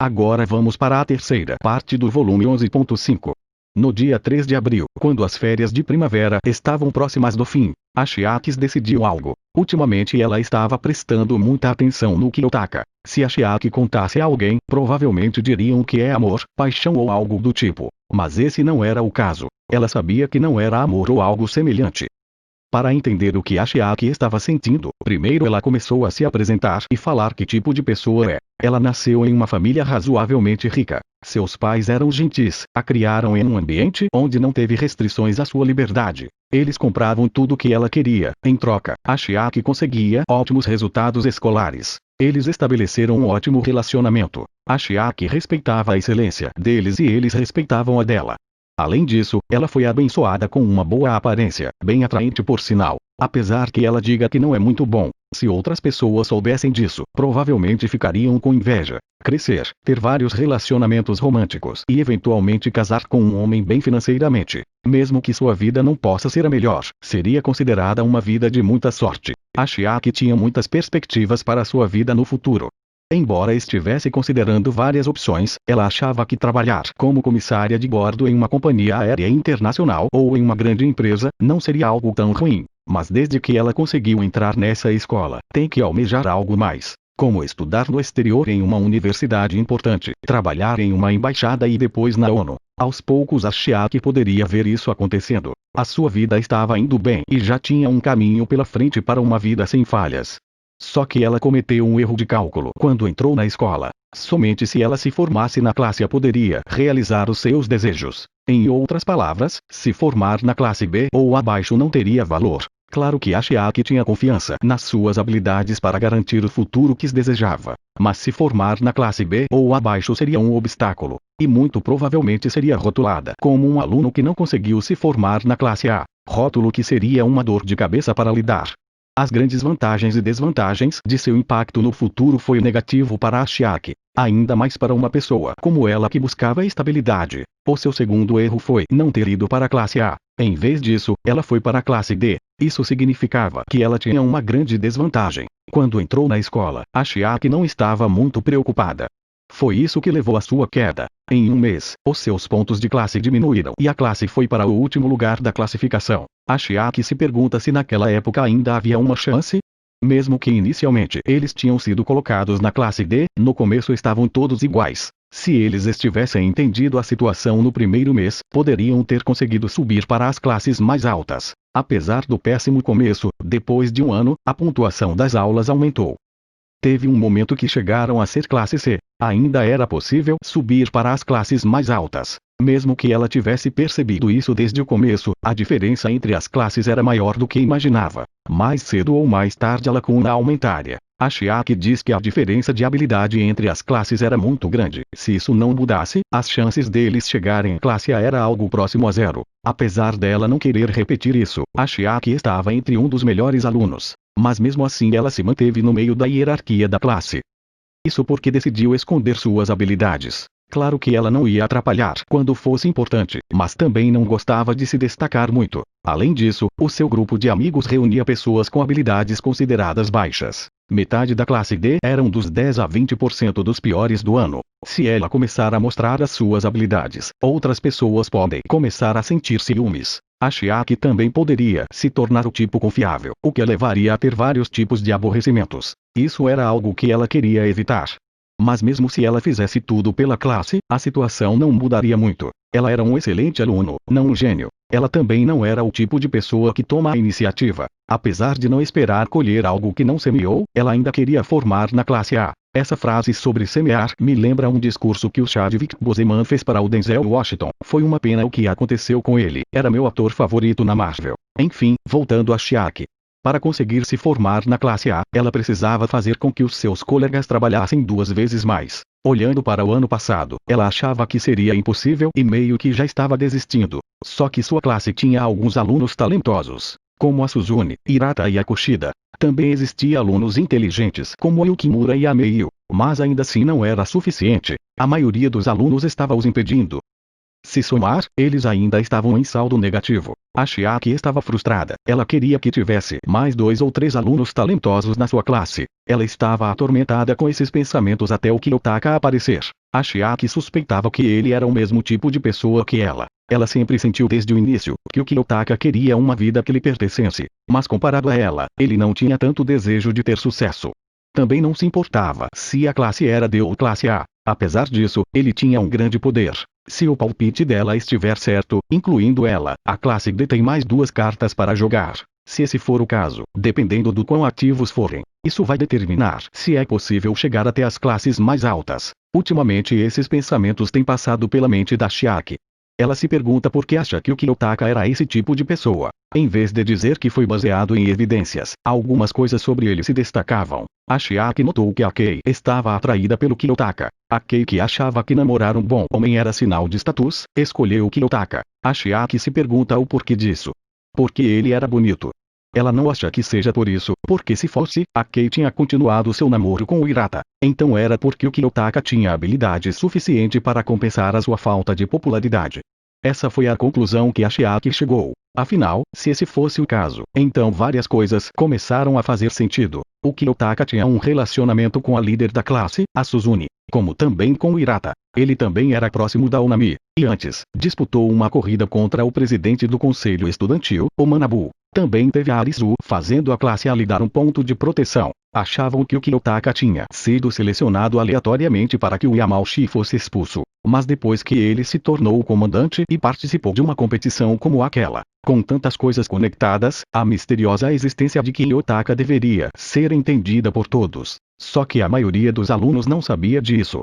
Agora vamos para a terceira parte do volume 11.5. No dia 3 de abril, quando as férias de primavera estavam próximas do fim, a Chiaki decidiu algo. Ultimamente ela estava prestando muita atenção no Kiyotaka. Se a Chiaki contasse a alguém, provavelmente diriam que é amor, paixão ou algo do tipo. Mas esse não era o caso. Ela sabia que não era amor ou algo semelhante. Para entender o que a Chiaki estava sentindo, primeiro ela começou a se apresentar e falar que tipo de pessoa é. Ela nasceu em uma família razoavelmente rica. Seus pais eram gentis, a criaram em um ambiente onde não teve restrições à sua liberdade. Eles compravam tudo o que ela queria. Em troca, a Chiaki conseguia ótimos resultados escolares. Eles estabeleceram um ótimo relacionamento. A Chiaki respeitava a excelência deles e eles respeitavam a dela. Além disso, ela foi abençoada com uma boa aparência, bem atraente por sinal. Apesar que ela diga que não é muito bom, se outras pessoas soubessem disso, provavelmente ficariam com inveja. Crescer, ter vários relacionamentos românticos e eventualmente casar com um homem bem financeiramente, mesmo que sua vida não possa ser a melhor, seria considerada uma vida de muita sorte. A Chiaki tinha muitas perspectivas para sua vida no futuro. Embora estivesse considerando várias opções, ela achava que trabalhar como comissária de bordo em uma companhia aérea internacional ou em uma grande empresa não seria algo tão ruim. Mas desde que ela conseguiu entrar nessa escola, tem que almejar algo mais. Como estudar no exterior em uma universidade importante, trabalhar em uma embaixada e depois na ONU. Aos poucos a Chiaki poderia ver isso acontecendo. A sua vida estava indo bem e já tinha um caminho pela frente para uma vida sem falhas. Só que ela cometeu um erro de cálculo quando entrou na escola. Somente se ela se formasse na classe A poderia realizar os seus desejos. Em outras palavras, se formar na classe B ou abaixo não teria valor. Claro que a Chiaki tinha confiança nas suas habilidades para garantir o futuro que desejava. Mas se formar na classe B ou abaixo seria um obstáculo. E muito provavelmente seria rotulada como um aluno que não conseguiu se formar na classe A. Rótulo que seria uma dor de cabeça para lidar. As grandes vantagens e desvantagens de seu impacto no futuro foi negativo para a Chiaki, ainda mais para uma pessoa como ela que buscava estabilidade. O seu segundo erro foi não ter ido para a classe A. Em vez disso, ela foi para a classe D. Isso significava que ela tinha uma grande desvantagem. Quando entrou na escola, a Chiaki não estava muito preocupada. Foi isso que levou à sua queda. Em um mês, os seus pontos de classe diminuíram e a classe foi para o último lugar da classificação. A Chiaki se pergunta se naquela época ainda havia uma chance? Mesmo que inicialmente eles tinham sido colocados na classe D, no começo estavam todos iguais. Se eles estivessem entendido a situação no primeiro mês, poderiam ter conseguido subir para as classes mais altas. Apesar do péssimo começo, depois de um ano, a pontuação das aulas aumentou. Teve um momento que chegaram a ser classe C. Ainda era possível subir para as classes mais altas. Mesmo que ela tivesse percebido isso desde o começo, a diferença entre as classes era maior do que imaginava. Mais cedo ou mais tarde a lacuna aumentaria. A Chiaki diz que a diferença de habilidade entre as classes era muito grande. Se isso não mudasse, as chances deles chegarem à classe A era algo próximo a zero. Apesar dela não querer repetir isso, a Chiaki estava entre um dos melhores alunos. Mas mesmo assim ela se manteve no meio da hierarquia da classe. Isso porque decidiu esconder suas habilidades. Claro que ela não ia atrapalhar quando fosse importante, mas também não gostava de se destacar muito. Além disso, o seu grupo de amigos reunia pessoas com habilidades consideradas baixas. Metade da classe D eram dos 10 a 20% dos piores do ano. Se ela começar a mostrar as suas habilidades, outras pessoas podem começar a sentir ciúmes. A Chiaki também poderia se tornar o tipo confiável, o que a levaria a ter vários tipos de aborrecimentos. Isso era algo que ela queria evitar. Mas mesmo se ela fizesse tudo pela classe, a situação não mudaria muito. Ela era um excelente aluno, não um gênio. Ela também não era o tipo de pessoa que toma a iniciativa. Apesar de não esperar colher algo que não semeou, ela ainda queria formar na classe A. Essa frase sobre semear me lembra um discurso que o Chadwick Boseman fez para o Denzel Washington. Foi uma pena o que aconteceu com ele. Era meu ator favorito na Marvel. Enfim, voltando a Chiaki. Para conseguir se formar na classe A, ela precisava fazer com que os seus colegas trabalhassem 2 vezes mais. Olhando para o ano passado, ela achava que seria impossível e meio que já estava desistindo. Só que sua classe tinha alguns alunos talentosos, como a Suzune, Hirata e a Kushida. Também existiam alunos inteligentes como a Yukimura e a Meiyu, mas ainda assim não era suficiente. A maioria dos alunos estava os impedindo. Se somar, eles ainda estavam em saldo negativo. A Chiaki estava frustrada. Ela queria que tivesse mais 2 ou 3 alunos talentosos na sua classe. Ela estava atormentada com esses pensamentos até o Kiyotaka aparecer. A Chiaki suspeitava que ele era o mesmo tipo de pessoa que ela. Ela sempre sentiu desde o início que o Kiyotaka queria uma vida que lhe pertencesse, mas comparado a ela, ele não tinha tanto desejo de ter sucesso. Também não se importava se a classe era D ou classe A. Apesar disso, ele tinha um grande poder. Se o palpite dela estiver certo, incluindo ela, a classe D tem mais 2 cartas para jogar. Se esse for o caso, dependendo do quão ativos forem, isso vai determinar se é possível chegar até as classes mais altas. Ultimamente esses pensamentos têm passado pela mente da Chiaki. Ela se pergunta por que acha que o Kiyotaka era esse tipo de pessoa. Em vez de dizer que foi baseado em evidências, algumas coisas sobre ele se destacavam. A Chiaki notou que a Kei estava atraída pelo Kiyotaka. A Kei, que achava que namorar um bom homem era sinal de status, escolheu o Kiyotaka. A Chiaki se pergunta o porquê disso. Porque ele era bonito. Ela não acha que seja por isso, porque se fosse, a Kei tinha continuado seu namoro com o Hirata. Então era porque o Kiyotaka tinha habilidade suficiente para compensar a sua falta de popularidade. Essa foi a conclusão que a Chiaki chegou. Afinal, se esse fosse o caso, então várias coisas começaram a fazer sentido. O Kiyotaka tinha um relacionamento com a líder da classe, a Suzune, como também com o Hirata. Ele também era próximo da Onami, e antes, disputou uma corrida contra o presidente do conselho estudantil, o Manabu. Também teve a Arisu fazendo a classe A lhe dar um ponto de proteção. Achavam que o Kiyotaka tinha sido selecionado aleatoriamente para que o Yamauchi fosse expulso. Mas depois que ele se tornou o comandante e participou de uma competição como aquela, com tantas coisas conectadas, a misteriosa existência de Kiyotaka deveria ser entendida por todos. Só que a maioria dos alunos não sabia disso.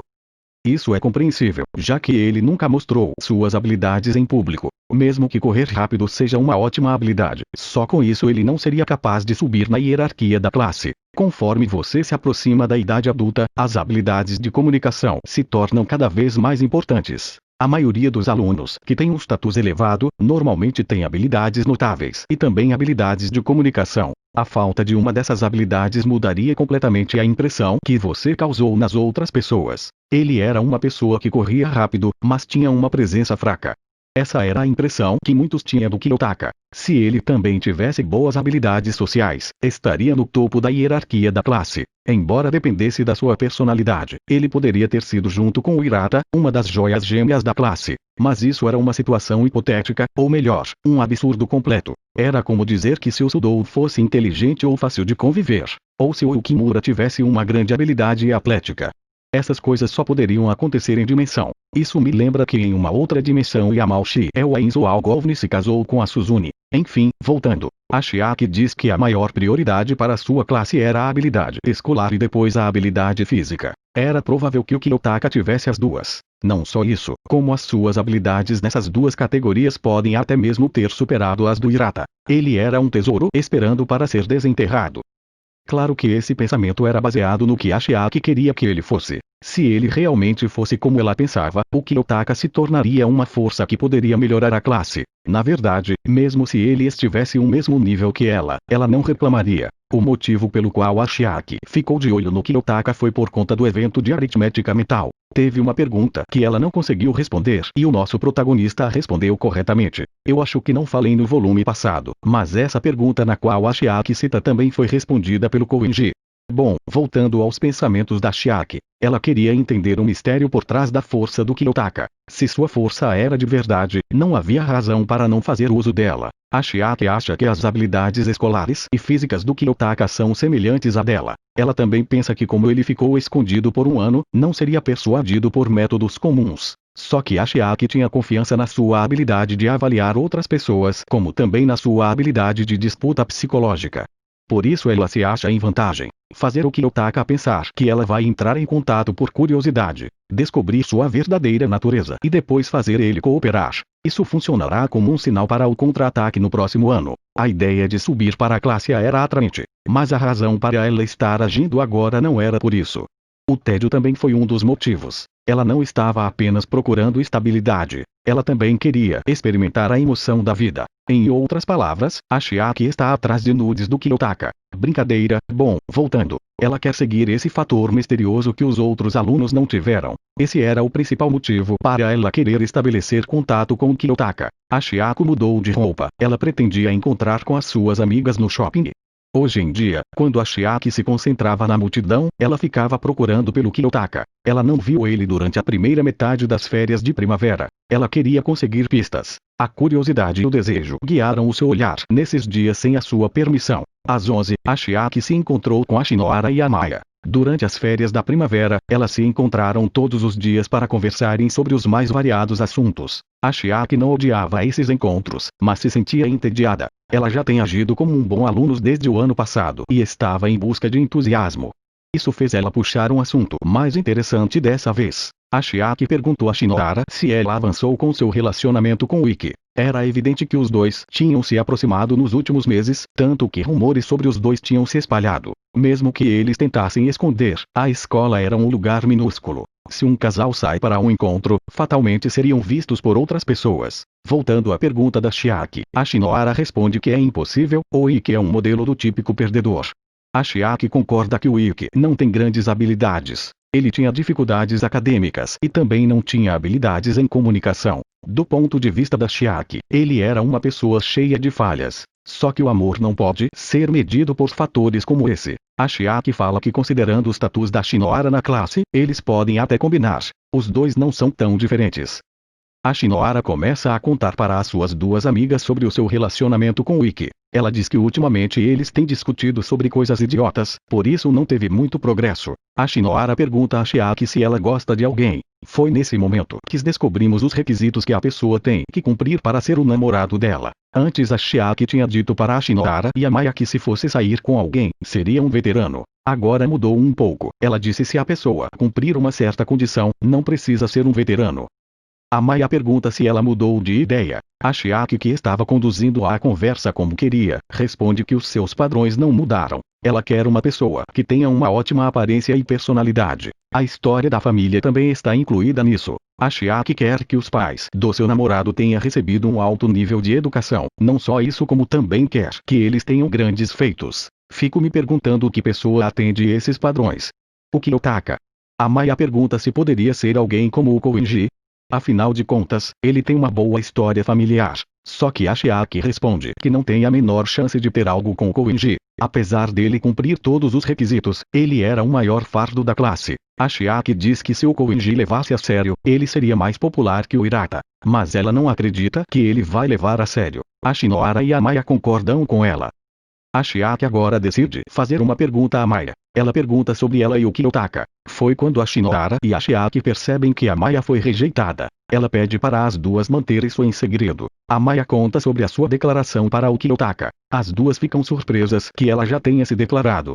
Isso é compreensível, já que ele nunca mostrou suas habilidades em público. Mesmo que correr rápido seja uma ótima habilidade, só com isso ele não seria capaz de subir na hierarquia da classe. Conforme você se aproxima da idade adulta, as habilidades de comunicação se tornam cada vez mais importantes. A maioria dos alunos que tem um status elevado, normalmente tem habilidades notáveis e também habilidades de comunicação. A falta de uma dessas habilidades mudaria completamente a impressão que você causou nas outras pessoas. Ele era uma pessoa que corria rápido, mas tinha uma presença fraca. Essa era a impressão que muitos tinham do Kiyotaka. Se ele também tivesse boas habilidades sociais, estaria no topo da hierarquia da classe. Embora dependesse da sua personalidade, ele poderia ter sido junto com o Hirata, uma das joias gêmeas da classe. Mas isso era uma situação hipotética, ou melhor, um absurdo completo. Era como dizer que se o Sudou fosse inteligente ou fácil de conviver, ou se o Ukimura tivesse uma grande habilidade atlética. Essas coisas só poderiam acontecer em dimensão. Isso me lembra que em uma outra dimensão Yamauchi Enzo Algovni se casou com a Suzune. Enfim, voltando. A Chiaki diz que a maior prioridade para sua classe era a habilidade escolar e depois a habilidade física. Era provável que o Kiyotaka tivesse as duas. Não só isso, como as suas habilidades nessas duas categorias podem até mesmo ter superado as do Hirata. Ele era um tesouro esperando para ser desenterrado. Claro que esse pensamento era baseado no que a Chiaki queria que ele fosse. Se ele realmente fosse como ela pensava, o Kiyotaka se tornaria uma força que poderia melhorar a classe. Na verdade, mesmo se ele estivesse o mesmo nível que ela não reclamaria. O motivo pelo qual a Chiaki ficou de olho no Kiyotaka foi por conta do evento de aritmética mental. Teve uma pergunta que ela não conseguiu responder e o nosso protagonista a respondeu corretamente. Eu acho que não falei no volume passado, mas essa pergunta na qual a Chiaki cita também foi respondida pelo Koenji. Bom, voltando aos pensamentos da Chiaki, ela queria entender o mistério por trás da força do Kiyotaka. Se sua força era de verdade, não havia razão para não fazer uso dela. A Chiaki acha que as habilidades escolares e físicas do Kiyotaka são semelhantes à dela. Ela também pensa que como ele ficou escondido por um ano, não seria persuadido por métodos comuns. Só que a Chiaki tinha confiança na sua habilidade de avaliar outras pessoas, como também na sua habilidade de disputa psicológica. Por isso ela se acha em vantagem. Fazer o Kiyotaka pensar que ela vai entrar em contato por curiosidade, descobrir sua verdadeira natureza e depois fazer ele cooperar. Isso funcionará como um sinal para o contra-ataque no próximo ano. A ideia de subir para a classe A era atraente, mas a razão para ela estar agindo agora não era por isso. O tédio também foi um dos motivos. Ela não estava apenas procurando estabilidade. Ela também queria experimentar a emoção da vida. Em outras palavras, a Chiaki está atrás de nudes do Kiyotaka. Brincadeira, bom, voltando. Ela quer seguir esse fator misterioso que os outros alunos não tiveram. Esse era o principal motivo para ela querer estabelecer contato com o Kiyotaka. A Chiaki mudou de roupa. Ela pretendia encontrar com as suas amigas no shopping. Hoje em dia, quando a Chiaki se concentrava na multidão, ela ficava procurando pelo Kiyotaka. Ela não viu ele durante a primeira metade das férias de primavera. Ela queria conseguir pistas. A curiosidade e o desejo guiaram o seu olhar nesses dias sem a sua permissão. Às 11, a Chiaki se encontrou com a Shinohara e a Maya. Durante as férias da primavera, elas se encontraram todos os dias para conversarem sobre os mais variados assuntos. A Chiaki não odiava esses encontros, mas se sentia entediada. Ela já tem agido como um bom aluno desde o ano passado e estava em busca de entusiasmo. Isso fez ela puxar um assunto mais interessante dessa vez. A Chiaki perguntou a Shinohara se ela avançou com seu relacionamento com o Ikki. Era evidente que os dois tinham se aproximado nos últimos meses, tanto que rumores sobre os dois tinham se espalhado. Mesmo que eles tentassem esconder, a escola era um lugar minúsculo. Se um casal sai para um encontro, fatalmente seriam vistos por outras pessoas. Voltando à pergunta da Chiaki, a Shinohara responde que é impossível, o Ikki é um modelo do típico perdedor. A Chiaki concorda que o Ikki não tem grandes habilidades. Ele tinha dificuldades acadêmicas e também não tinha habilidades em comunicação. Do ponto de vista da Chiaki, ele era uma pessoa cheia de falhas. Só que o amor não pode ser medido por fatores como esse. A Chiaki fala que considerando os tatus da Shinohara na classe, eles podem até combinar. Os dois não são tão diferentes. A Shinohara começa a contar para as suas duas amigas sobre o seu relacionamento com o Ikki. Ela diz que ultimamente eles têm discutido sobre coisas idiotas, por isso não teve muito progresso. A Shinohara pergunta a Chiaki se ela gosta de alguém. Foi nesse momento que descobrimos os requisitos que a pessoa tem que cumprir para ser o namorado dela. Antes a Chiaki tinha dito para a Shinohara e a Maya que se fosse sair com alguém, seria um veterano. Agora mudou um pouco. Ela disse se a pessoa cumprir uma certa condição, não precisa ser um veterano. A Maya pergunta se ela mudou de ideia. A Chiaki, que estava conduzindo a conversa como queria, responde que os seus padrões não mudaram. Ela quer uma pessoa que tenha uma ótima aparência e personalidade. A história da família também está incluída nisso. A Chiaki quer que os pais do seu namorado tenham recebido um alto nível de educação. Não só isso, como também quer que eles tenham grandes feitos. Fico me perguntando que pessoa atende esses padrões. O Kiyotaka. A Maya pergunta se poderia ser alguém como o Koenji. Afinal de contas, ele tem uma boa história familiar. Só que a Chiaki responde que não tem a menor chance de ter algo com o Koenji. Apesar dele cumprir todos os requisitos, ele era o maior fardo da classe. A Chiaki diz que se o Koenji levasse a sério, ele seria mais popular que o Hirata. Mas ela não acredita que ele vai levar a sério. A Shinohara e a Maya concordam com ela. A Chiaki agora decide fazer uma pergunta a Maya. Ela pergunta sobre ela e o Kiyotaka. Foi quando a Shinohara e a Chiaki percebem que a Maya foi rejeitada. Ela pede para as duas manterem isso em segredo. A Maya conta sobre a sua declaração para o Kiyotaka. As duas ficam surpresas que ela já tenha se declarado.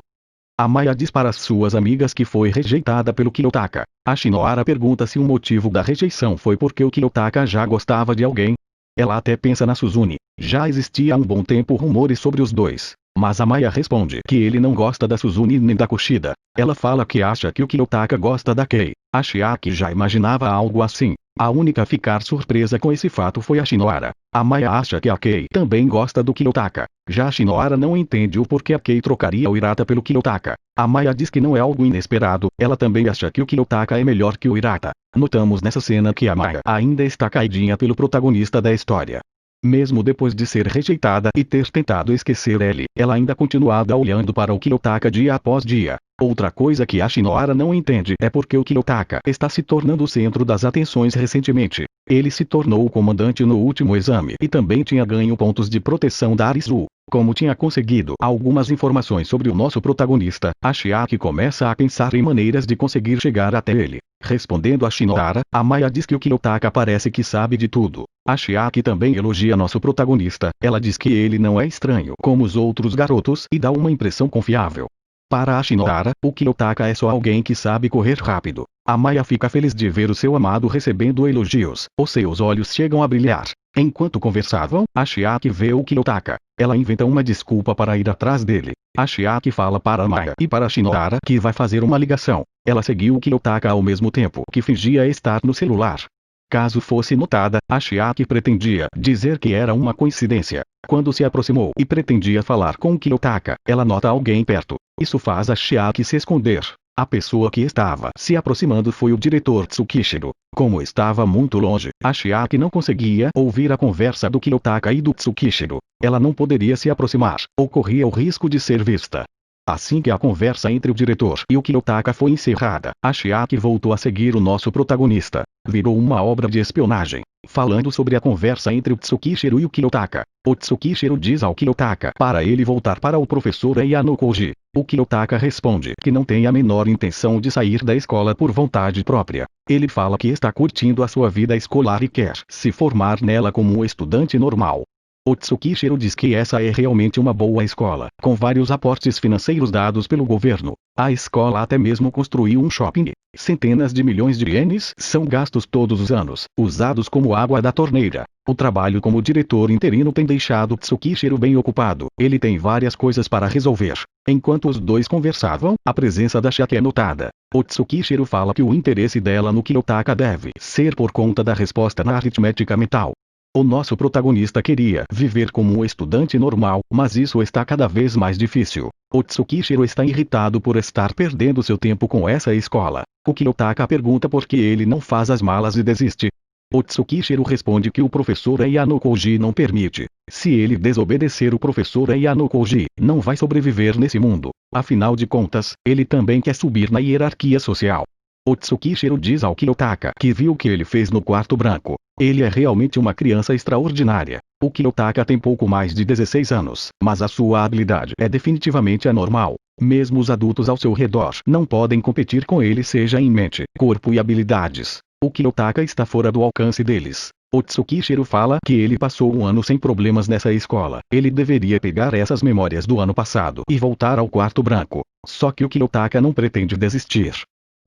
A Maya diz para as suas amigas que foi rejeitada pelo Kiyotaka. A Shinohara pergunta se o motivo da rejeição foi porque o Kiyotaka já gostava de alguém. Ela até pensa na Suzune. Já existia há um bom tempo rumores sobre os dois. Mas a Maya responde que ele não gosta da Suzune nem da Kushida. Ela fala que acha que o Kiyotaka gosta da Kei. A Chiaki já imaginava algo assim. A única a ficar surpresa com esse fato foi a Shinohara. A Maya acha que a Kei também gosta do Kiyotaka. Já a Shinohara não entende o porquê a Kei trocaria o Hirata pelo Kiyotaka. A Maya diz que não é algo inesperado. Ela também acha que o Kiyotaka é melhor que o Hirata. Notamos nessa cena que a Maya ainda está caidinha pelo protagonista da história. Mesmo depois de ser rejeitada e ter tentado esquecer ele, ela ainda continuava olhando para o Kiyotaka dia após dia. Outra coisa que a Shinohara não entende é porque o Kiyotaka está se tornando o centro das atenções recentemente. Ele se tornou o comandante no último exame e também tinha ganho pontos de proteção da Arisu. Como tinha conseguido algumas informações sobre o nosso protagonista, a Chiaki começa a pensar em maneiras de conseguir chegar até ele. Respondendo a Shinohara, a Maya diz que o Kiyotaka parece que sabe de tudo. A Chiaki também elogia nosso protagonista. Ela diz que ele não é estranho como os outros garotos e dá uma impressão confiável. Para a Shinohara, o Kiyotaka é só alguém que sabe correr rápido. A Maya fica feliz de ver o seu amado recebendo elogios. Os seus olhos chegam a brilhar. Enquanto conversavam, a Chiaki vê o Kiyotaka. Ela inventa uma desculpa para ir atrás dele. A Chiaki fala para a Maya e para a Shinohara que vai fazer uma ligação. Ela seguiu o Kiyotaka ao mesmo tempo que fingia estar no celular. Caso fosse notada, a Chiaki pretendia dizer que era uma coincidência. Quando se aproximou e pretendia falar com o Kiyotaka, ela nota alguém perto. Isso faz a Chiaki se esconder. A pessoa que estava se aproximando foi o diretor Tsukishiro. Como estava muito longe, a Chiaki não conseguia ouvir a conversa do Kiyotaka e do Tsukishiro. Ela não poderia se aproximar, ou corria o risco de ser vista. Assim que a conversa entre o diretor e o Kiyotaka foi encerrada, a Chiaki voltou a seguir o nosso protagonista. Virou uma obra de espionagem, falando sobre a conversa entre o Tsukishiro e o Kiyotaka. O Tsukishiro diz ao Kiyotaka para ele voltar para o professor Ayano Koji. O Kiyotaka responde que não tem a menor intenção de sair da escola por vontade própria. Ele fala que está curtindo a sua vida escolar e quer se formar nela como um estudante normal. O Tsukishiro diz que essa é realmente uma boa escola, com vários aportes financeiros dados pelo governo. A escola até mesmo construiu um shopping. Centenas de milhões de ienes são gastos todos os anos, usados como água da torneira. O trabalho como diretor interino tem deixado Tsukishiro bem ocupado. Ele tem várias coisas para resolver. Enquanto os dois conversavam, a presença da Chiaki é notada. O Tsukishiro fala que o interesse dela no Kiyotaka deve ser por conta da resposta na aritmética mental. O nosso protagonista queria viver como um estudante normal, mas isso está cada vez mais difícil. O Tsukishiro está irritado por estar perdendo seu tempo com essa escola. O Kiyotaka pergunta por que ele não faz as malas e desiste. O Tsukishiro responde que o professor Ayano Koji não permite. Se ele desobedecer o professor Ayano Koji, não vai sobreviver nesse mundo. Afinal de contas, ele também quer subir na hierarquia social. O Tsukishiro diz ao Kiyotaka que viu o que ele fez no quarto branco. Ele é realmente uma criança extraordinária. O Kiyotaka tem pouco mais de 16 anos, mas a sua habilidade é definitivamente anormal. Mesmo os adultos ao seu redor não podem competir com ele, seja em mente, corpo e habilidades. O Kiyotaka está fora do alcance deles. O Tsukishiro fala que ele passou um ano sem problemas nessa escola. Ele deveria pegar essas memórias do ano passado e voltar ao quarto branco. Só que o Kiyotaka não pretende desistir.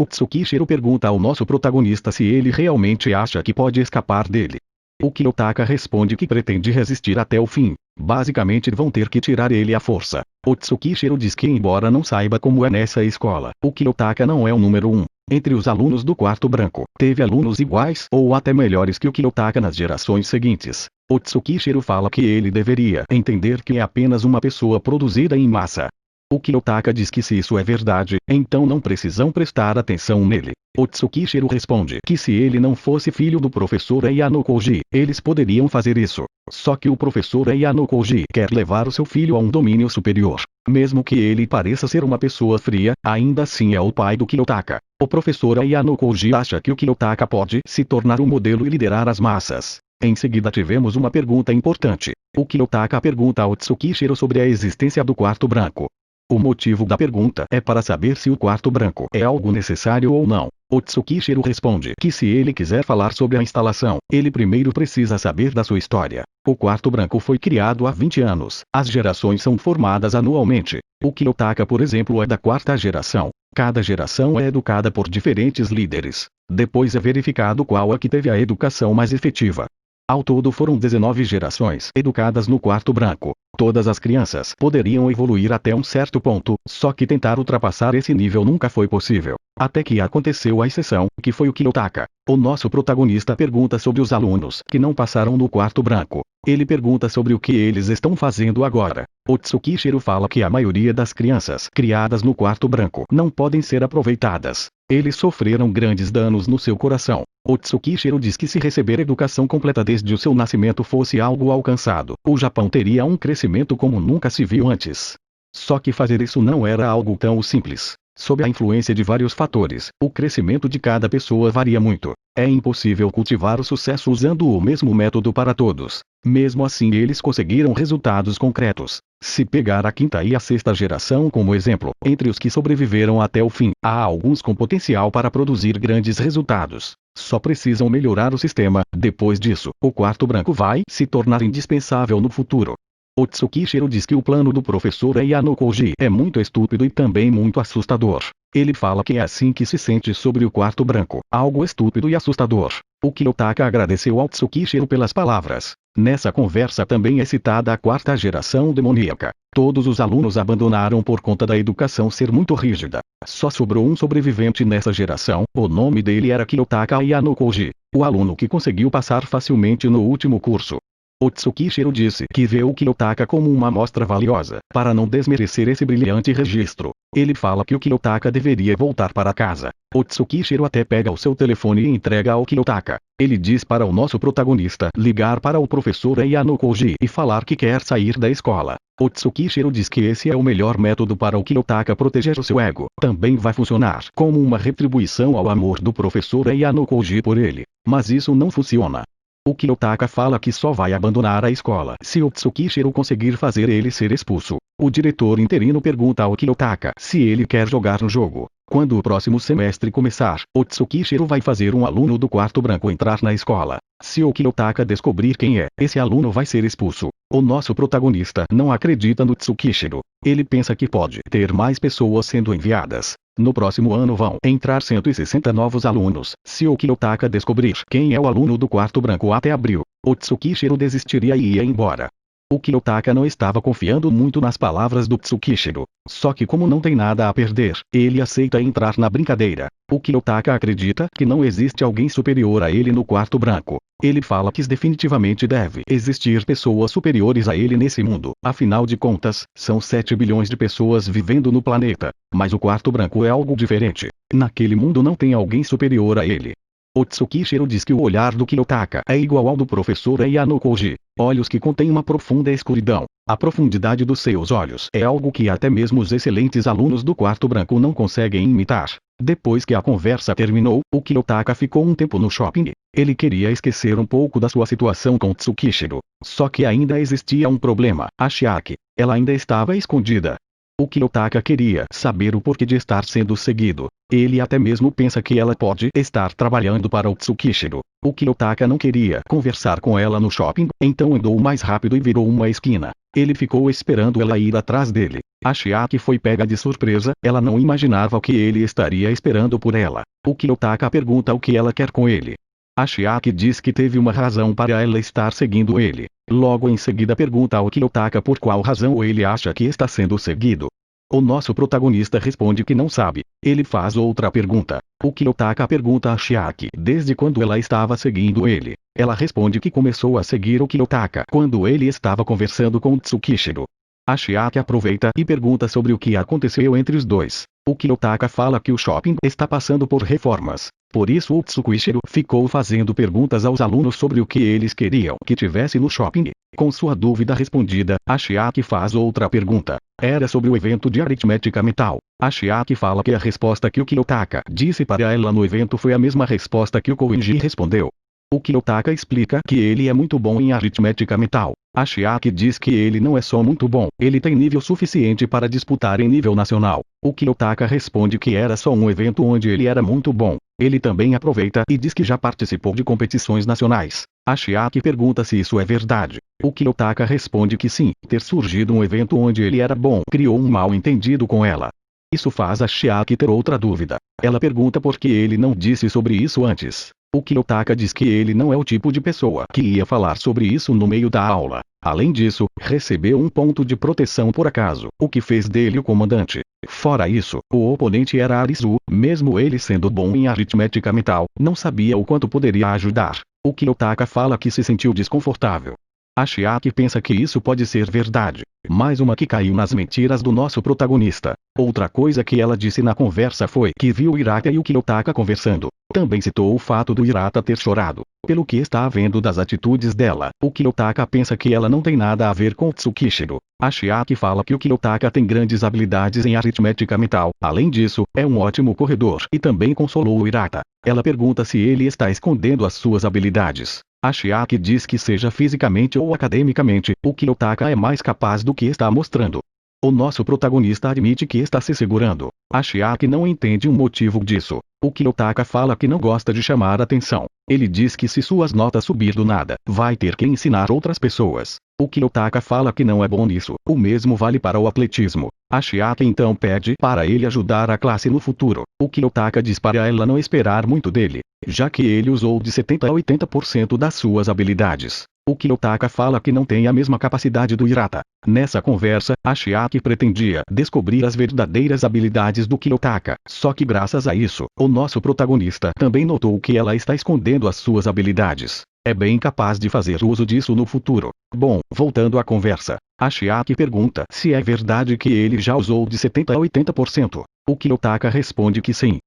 O Tsukishiro pergunta ao nosso protagonista se ele realmente acha que pode escapar dele. O Kiyotaka responde que pretende resistir até o fim. Basicamente vão ter que tirar ele à força. O Tsukishiro diz que embora não saiba como é nessa escola, o Kiyotaka não é o número 1. Entre os alunos do quarto branco, teve alunos iguais ou até melhores que o Kiyotaka nas gerações seguintes. O Tsukishiro fala que ele deveria entender que é apenas uma pessoa produzida em massa. O Kiyotaka diz que se isso é verdade, então não precisam prestar atenção nele. O Tsukishiro responde que se ele não fosse filho do professor Ayano Koji, eles poderiam fazer isso. Só que o professor Ayano Koji quer levar o seu filho a um domínio superior. Mesmo que ele pareça ser uma pessoa fria, ainda assim é o pai do Kiyotaka. O professor Ayano Koji acha que o Kiyotaka pode se tornar um modelo e liderar as massas. Em seguida tivemos uma pergunta importante. O Kiyotaka pergunta ao Tsukishiro sobre a existência do quarto branco. O motivo da pergunta é para saber se o quarto branco é algo necessário ou não. O Tsukishiro responde que se ele quiser falar sobre a instalação, ele primeiro precisa saber da sua história. O quarto branco foi criado há 20 anos. As gerações são formadas anualmente. O Kiyotaka, por exemplo, é da quarta geração. Cada geração é educada por diferentes líderes. Depois é verificado qual é que teve a educação mais efetiva. Ao todo foram 19 gerações educadas no quarto branco. Todas as crianças poderiam evoluir até um certo ponto, só que tentar ultrapassar esse nível nunca foi possível. Até que aconteceu a exceção, que foi o Kiyotaka. O nosso protagonista pergunta sobre os alunos que não passaram no quarto branco. Ele pergunta sobre o que eles estão fazendo agora. O Tsukishiro fala que a maioria das crianças criadas no quarto branco não podem ser aproveitadas. Eles sofreram grandes danos no seu coração. O Tsukishiro diz que se receber educação completa desde o seu nascimento fosse algo alcançado, o Japão teria um crescimento como nunca se viu antes. Só que fazer isso não era algo tão simples. Sob a influência de vários fatores, o crescimento de cada pessoa varia muito. É impossível cultivar o sucesso usando o mesmo método para todos. Mesmo assim, eles conseguiram resultados concretos. Se pegar a quinta e a sexta geração como exemplo, entre os que sobreviveram até o fim, há alguns com potencial para produzir grandes resultados. Só precisam melhorar o sistema. Depois disso, o quarto branco vai se tornar indispensável no futuro. O Tsukishiro diz que o plano do professor Ayano Koji é muito estúpido e também muito assustador. Ele fala que é assim que se sente sobre o quarto branco, algo estúpido e assustador. O Kiyotaka agradeceu ao Tsukishiro pelas palavras. Nessa conversa também é citada a quarta geração demoníaca. Todos os alunos abandonaram por conta da educação ser muito rígida. Só sobrou um sobrevivente nessa geração, o nome dele era Kiyotaka Ayano Koji, o aluno que conseguiu passar facilmente no último curso. O Tsukishiro disse que vê o Kiyotaka como uma amostra valiosa, para não desmerecer esse brilhante registro. Ele fala que o Kiyotaka deveria voltar para casa. O Tsukishiro até pega o seu telefone e entrega ao Kiyotaka. Ele diz para o nosso protagonista ligar para o professor Ayano Koji e falar que quer sair da escola. O Tsukishiro diz que esse é o melhor método para o Kiyotaka proteger o seu ego. Também vai funcionar como uma retribuição ao amor do professor Ayano Koji por ele. Mas isso não funciona. O Kiyotaka fala que só vai abandonar a escola se o Tsukishiro conseguir fazer ele ser expulso. O diretor interino pergunta ao Kiyotaka se ele quer jogar no jogo. Quando o próximo semestre começar, o Tsukishiro vai fazer um aluno do quarto branco entrar na escola. Se o Kiyotaka descobrir quem é, esse aluno vai ser expulso. O nosso protagonista não acredita no Tsukishiro. Ele pensa que pode ter mais pessoas sendo enviadas. No próximo ano vão entrar 160 novos alunos. Se o Kiyotaka descobrir quem é o aluno do quarto branco até abril, o Tsukishiro desistiria e ia embora. O Kiyotaka não estava confiando muito nas palavras do Tsukishiro. Só que como não tem nada a perder, ele aceita entrar na brincadeira. O Kiyotaka acredita que não existe alguém superior a ele no quarto branco. Ele fala que definitivamente deve existir pessoas superiores a ele nesse mundo. Afinal de contas, são 7 bilhões de pessoas vivendo no planeta. Mas o quarto branco é algo diferente. Naquele mundo não tem alguém superior a ele. O Tsukishiro diz que o olhar do Kiyotaka é igual ao do professor Ayano Koji. Olhos que contêm uma profunda escuridão. A profundidade dos seus olhos é algo que até mesmo os excelentes alunos do quarto branco não conseguem imitar. Depois que a conversa terminou, o Kiyotaka ficou um tempo no shopping. Ele queria esquecer um pouco da sua situação com Tsukishiro. Só que ainda existia um problema. A Chiaki. Ela ainda estava escondida. O Kiyotaka queria saber o porquê de estar sendo seguido. Ele até mesmo pensa que ela pode estar trabalhando para o Tsukishiro. O Kiyotaka não queria conversar com ela no shopping, então andou mais rápido e virou uma esquina. Ele ficou esperando ela ir atrás dele. A Chiaki foi pega de surpresa, ela não imaginava o que ele estaria esperando por ela. O Kiyotaka pergunta o que ela quer com ele. A Chiaki diz que teve uma razão para ela estar seguindo ele. Logo em seguida pergunta ao Kiyotaka por qual razão ele acha que está sendo seguido. O nosso protagonista responde que não sabe. Ele faz outra pergunta. O Kiyotaka pergunta a Chiaki desde quando ela estava seguindo ele. Ela responde que começou a seguir o Kiyotaka quando ele estava conversando com Tsukishiro. A Chiaki aproveita e pergunta sobre o que aconteceu entre os dois. O Kiyotaka fala que o shopping está passando por reformas. Por isso o Tsukishiro ficou fazendo perguntas aos alunos sobre o que eles queriam que tivesse no shopping. Com sua dúvida respondida, a Chiaki faz outra pergunta. Era sobre o evento de aritmética mental. A Chiaki fala que a resposta que o Kiyotaka disse para ela no evento foi a mesma resposta que o Koenji respondeu. O Kiyotaka explica que ele é muito bom em aritmética mental. A Chiaki diz que ele não é só muito bom, ele tem nível suficiente para disputar em nível nacional. O Kiyotaka responde que era só um evento onde ele era muito bom. Ele também aproveita e diz que já participou de competições nacionais. A Chiaki pergunta se isso é verdade. O Kiyotaka responde que sim, ter surgido um evento onde ele era bom criou um mal-entendido com ela. Isso faz a Chiaki ter outra dúvida. Ela pergunta por que ele não disse sobre isso antes. O Kiyotaka diz que ele não é o tipo de pessoa que ia falar sobre isso no meio da aula. Além disso, recebeu um ponto de proteção por acaso, o que fez dele o comandante. Fora isso, o oponente era Arisu, mesmo ele sendo bom em aritmética mental, não sabia o quanto poderia ajudar. O Kiyotaka fala que se sentiu desconfortável. A Chiaki pensa que isso pode ser verdade. Mais uma que caiu nas mentiras do nosso protagonista. Outra coisa que ela disse na conversa foi que viu o Hirata e o Kiyotaka conversando. Também citou o fato do Hirata ter chorado. Pelo que está vendo das atitudes dela, o Kiyotaka pensa que ela não tem nada a ver com Tsukishiro. A Chiaki fala que o Kiyotaka tem grandes habilidades em aritmética mental. Além disso, é um ótimo corredor e também consolou o Hirata. Ela pergunta se ele está escondendo as suas habilidades. A Chiaki diz que seja fisicamente ou academicamente, o Kiyotaka é mais capaz do que está mostrando. O nosso protagonista admite que está se segurando. A Chiaki não entende o motivo disso. O Kiyotaka fala que não gosta de chamar atenção. Ele diz que se suas notas subir do nada, vai ter que ensinar outras pessoas. O Kiyotaka fala que não é bom nisso. O mesmo vale para o atletismo. A Chiaki então pede para ele ajudar a classe no futuro. O Kiyotaka diz para ela não esperar muito dele, já que ele usou de 70 a 80% das suas habilidades. O Kiyotaka fala que não tem a mesma capacidade do Hirata. Nessa conversa, a Chiaki pretendia descobrir as verdadeiras habilidades do Kiyotaka. Só que graças a isso, o nosso protagonista também notou que ela está escondendo as suas habilidades. é bem capaz de fazer uso disso no futuro. Bom, voltando à conversa, a Chiaki pergunta se é verdade que ele já usou de 70 a 80%. O Kiyotaka responde que sim.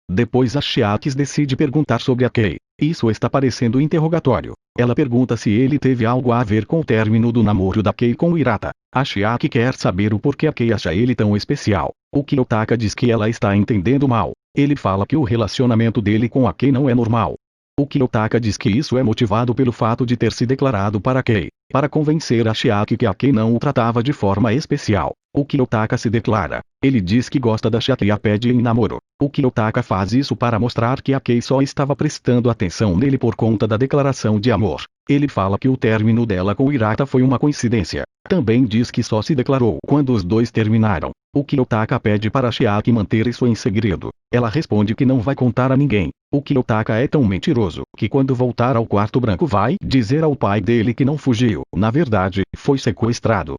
Depois a Chiaki decide perguntar sobre a Kei. Isso está parecendo interrogatório. Ela pergunta se ele teve algo a ver com o término do namoro da Kei com o Hirata. A Chiaki quer saber o porquê a Kei acha ele tão especial. O Kiyotaka diz que ela está entendendo mal. Ele fala que o relacionamento dele com a Kei não é normal. O Kiyotaka diz que isso é motivado pelo fato de ter se declarado para a Kei, para convencer a Chiaki que a Kei não o tratava de forma especial. O Kiyotaka se declara. Ele diz que gosta da Chiaki e a pede em namoro. O Kiyotaka faz isso para mostrar que a Kei só estava prestando atenção nele por conta da declaração de amor. Ele fala que o término dela com o Hirata foi uma coincidência. Também diz que só se declarou quando os dois terminaram. O Kiyotaka pede para a Chiaki manter isso em segredo. Ela responde que não vai contar a ninguém. O Kiyotaka é tão mentiroso que quando voltar ao quarto branco vai dizer ao pai dele que não fugiu. Na verdade, foi sequestrado.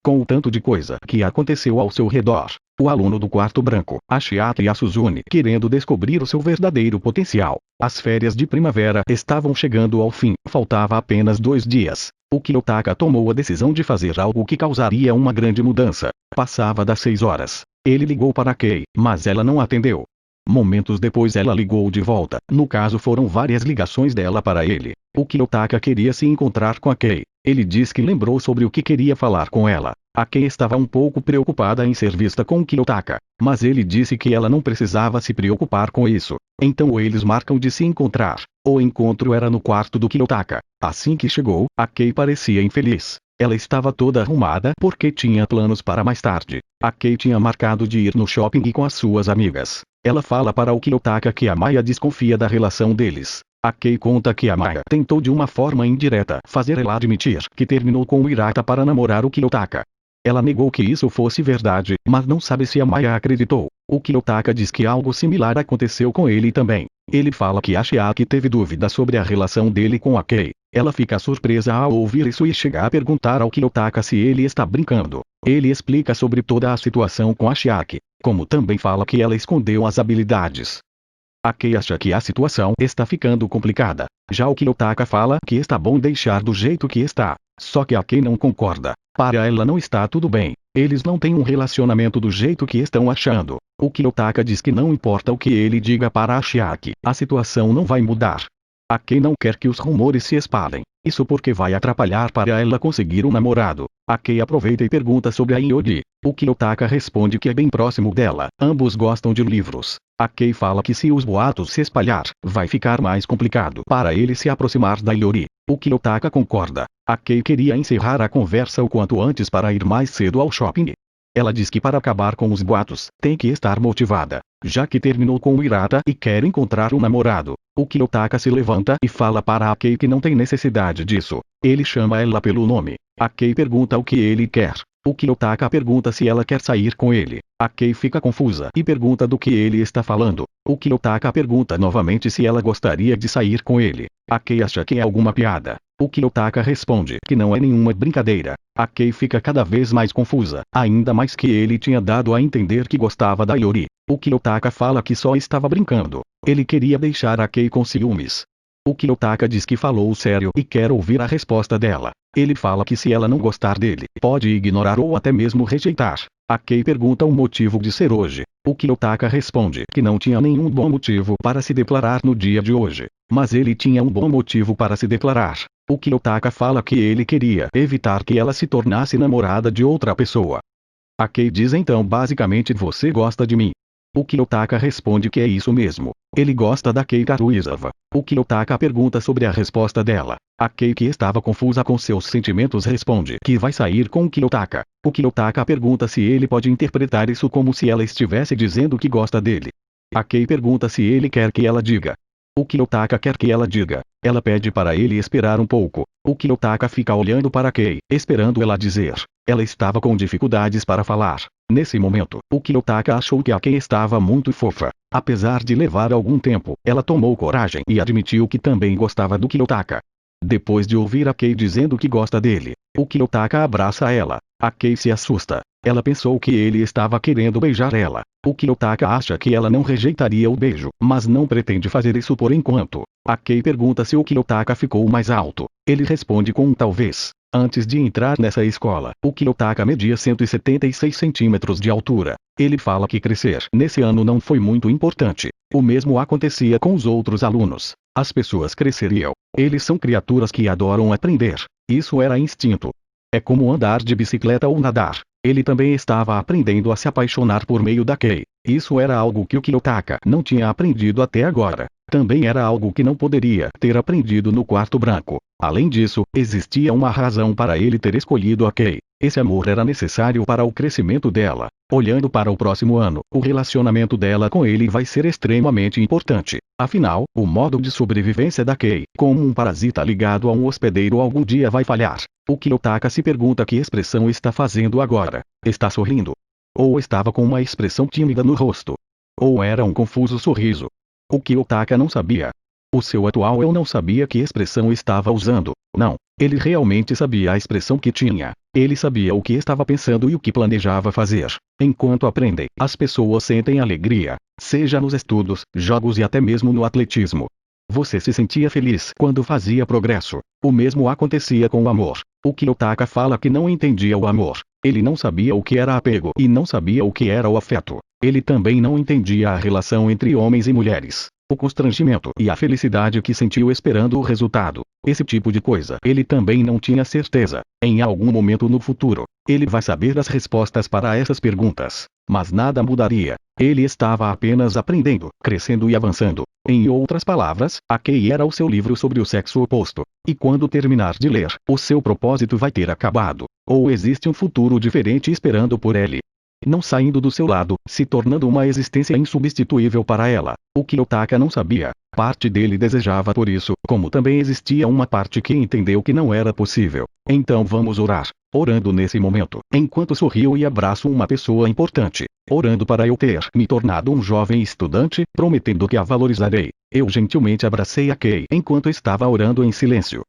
Com o tanto de coisa que aconteceu ao seu redor, o aluno do quarto branco, a Chiaki e a Suzune, querendo descobrir o seu verdadeiro potencial. As férias de primavera estavam chegando ao fim, faltava apenas 2 dias. O Kiyotaka tomou a decisão de fazer algo que causaria uma grande mudança. Passava das 6 horas. Ele ligou para a Kei, mas ela não atendeu. Momentos depois ela ligou de volta. No caso foram várias ligações dela para ele. O Kiyotaka queria se encontrar com a Kei. Ele diz que lembrou sobre o que queria falar com ela. A Kei estava um pouco preocupada em ser vista com o Kiyotaka, mas ele disse que ela não precisava se preocupar com isso. Então eles marcam de se encontrar. O encontro era no quarto do Kiyotaka. Assim que chegou, a Kei parecia infeliz. Ela estava toda arrumada porque tinha planos para mais tarde. A Kei tinha marcado de ir no shopping com as suas amigas. Ela fala para o Kiyotaka que a Maya desconfia da relação deles. A Kei conta que a Maya tentou de uma forma indireta fazer ela admitir que terminou com o Hirata para namorar o Kiyotaka. Ela negou que isso fosse verdade, mas não sabe se a Maya acreditou. O Kiyotaka diz que algo similar aconteceu com ele também. Ele fala que a Chiaki teve dúvida sobre a relação dele com a Kei. Ela fica surpresa ao ouvir isso e chega a perguntar ao Kiyotaka se ele está brincando. Ele explica sobre toda a situação com a Chiaki, como também fala que ela escondeu as habilidades. A Kei acha que a situação está ficando complicada. Já o Kiyotaka fala que está bom deixar do jeito que está. Só que a Kei não concorda. Para ela não está tudo bem. Eles não têm um relacionamento do jeito que estão achando. O Kiyotaka diz que não importa o que ele diga para a Chiaki, a situação não vai mudar. A Kei não quer que os rumores se espalhem. Isso porque vai atrapalhar para ela conseguir um namorado. A Kei aproveita e pergunta sobre a Iori. O Kiyotaka responde que é bem próximo dela. Ambos gostam de livros. A Kei fala que se os boatos se espalhar, vai ficar mais complicado para ele se aproximar da Iori. O Kiyotaka concorda. A Kei queria encerrar a conversa o quanto antes para ir mais cedo ao shopping. Ela diz que para acabar com os boatos, tem que estar motivada, já que terminou com o Hirata e quer encontrar um namorado. O Kiyotaka se levanta e fala para a Kei que não tem necessidade disso. Ele chama ela pelo nome. A Kei pergunta o que ele quer. O Kiyotaka pergunta se ela quer sair com ele. A Kei fica confusa e pergunta do que ele está falando. O Kiyotaka pergunta novamente se ela gostaria de sair com ele. A Kei acha que é alguma piada. O Kiyotaka responde que não é nenhuma brincadeira. A Kei fica cada vez mais confusa, ainda mais que ele tinha dado a entender que gostava da Iori. O Kiyotaka fala que só estava brincando. Ele queria deixar a Kei com ciúmes. O Kiyotaka diz que falou sério e quer ouvir a resposta dela. Ele fala que se ela não gostar dele, pode ignorar ou até mesmo rejeitar. A Kei pergunta o motivo de ser hoje. O Kiyotaka responde que não tinha nenhum bom motivo para se declarar no dia de hoje. Mas ele tinha um bom motivo para se declarar. O Kiyotaka fala que ele queria evitar que ela se tornasse namorada de outra pessoa. A Kei diz então basicamente: você gosta de mim? O Kiyotaka responde que é isso mesmo. Ele gosta da Kei Karuizawa. O Kiyotaka pergunta sobre a resposta dela. A Kei, que estava confusa com seus sentimentos, responde que vai sair com o Kiyotaka. O Kiyotaka pergunta se ele pode interpretar isso como se ela estivesse dizendo que gosta dele. A Kei pergunta se ele quer que ela diga. O Kiyotaka quer que ela diga. Ela pede para ele esperar um pouco. O Kiyotaka fica olhando para Kei, esperando ela dizer. Ela estava com dificuldades para falar. Nesse momento, o Kiyotaka achou que a Kei estava muito fofa. Apesar de levar algum tempo, ela tomou coragem e admitiu que também gostava do Kiyotaka. Depois de ouvir a Kei dizendo que gosta dele, o Kiyotaka abraça ela. A Kei se assusta. Ela pensou que ele estava querendo beijar ela. O Kiyotaka acha que ela não rejeitaria o beijo, mas não pretende fazer isso por enquanto. A Kei pergunta se o Kiyotaka ficou mais alto. Ele responde com um talvez. Antes de entrar nessa escola, o Kiyotaka media 176 centímetros de altura. Ele fala que crescer nesse ano não foi muito importante. O mesmo acontecia com os outros alunos. As pessoas cresceriam. Eles são criaturas que adoram aprender. Isso era instinto. É como andar de bicicleta ou nadar. Ele também estava aprendendo a se apaixonar por meio da Kei. Isso era algo que o Kiyotaka não tinha aprendido até agora. Também era algo que não poderia ter aprendido no quarto branco. Além disso, existia uma razão para ele ter escolhido a Kei. Esse amor era necessário para o crescimento dela. Olhando para o próximo ano, o relacionamento dela com ele vai ser extremamente importante. Afinal, o modo de sobrevivência da Kei, como um parasita ligado a um hospedeiro, algum dia vai falhar. O Kiyotaka se pergunta que expressão está fazendo agora. Está sorrindo? Ou estava com uma expressão tímida no rosto? Ou era um confuso sorriso? O Kiyotaka não sabia. O seu atual eu não sabia que expressão estava usando. Não, ele realmente sabia a expressão que tinha. Ele sabia o que estava pensando e o que planejava fazer. Enquanto aprendem, as pessoas sentem alegria, seja nos estudos, jogos e até mesmo no atletismo. Você se sentia feliz quando fazia progresso. O mesmo acontecia com o amor. O Kiyotaka fala que não entendia o amor. Ele não sabia o que era apego e não sabia o que era o afeto. Ele também não entendia a relação entre homens e mulheres. O constrangimento e a felicidade que sentiu esperando o resultado. Esse tipo de coisa ele também não tinha certeza. Em algum momento no futuro, ele vai saber as respostas para essas perguntas. Mas nada mudaria. Ele estava apenas aprendendo, crescendo e avançando. Em outras palavras, a Kei era o seu livro sobre o sexo oposto. E quando terminar de ler, o seu propósito vai ter acabado. Ou existe um futuro diferente esperando por ele. Não saindo do seu lado, se tornando uma existência insubstituível para ela. O Kiyotaka não sabia. Parte dele desejava por isso, como também existia uma parte que entendeu que não era possível. Então vamos orar. Orando nesse momento, enquanto sorrio e abraço uma pessoa importante. Orando para eu ter me tornado um jovem estudante, prometendo que a valorizarei. Eu gentilmente abracei a Kei enquanto estava orando em silêncio.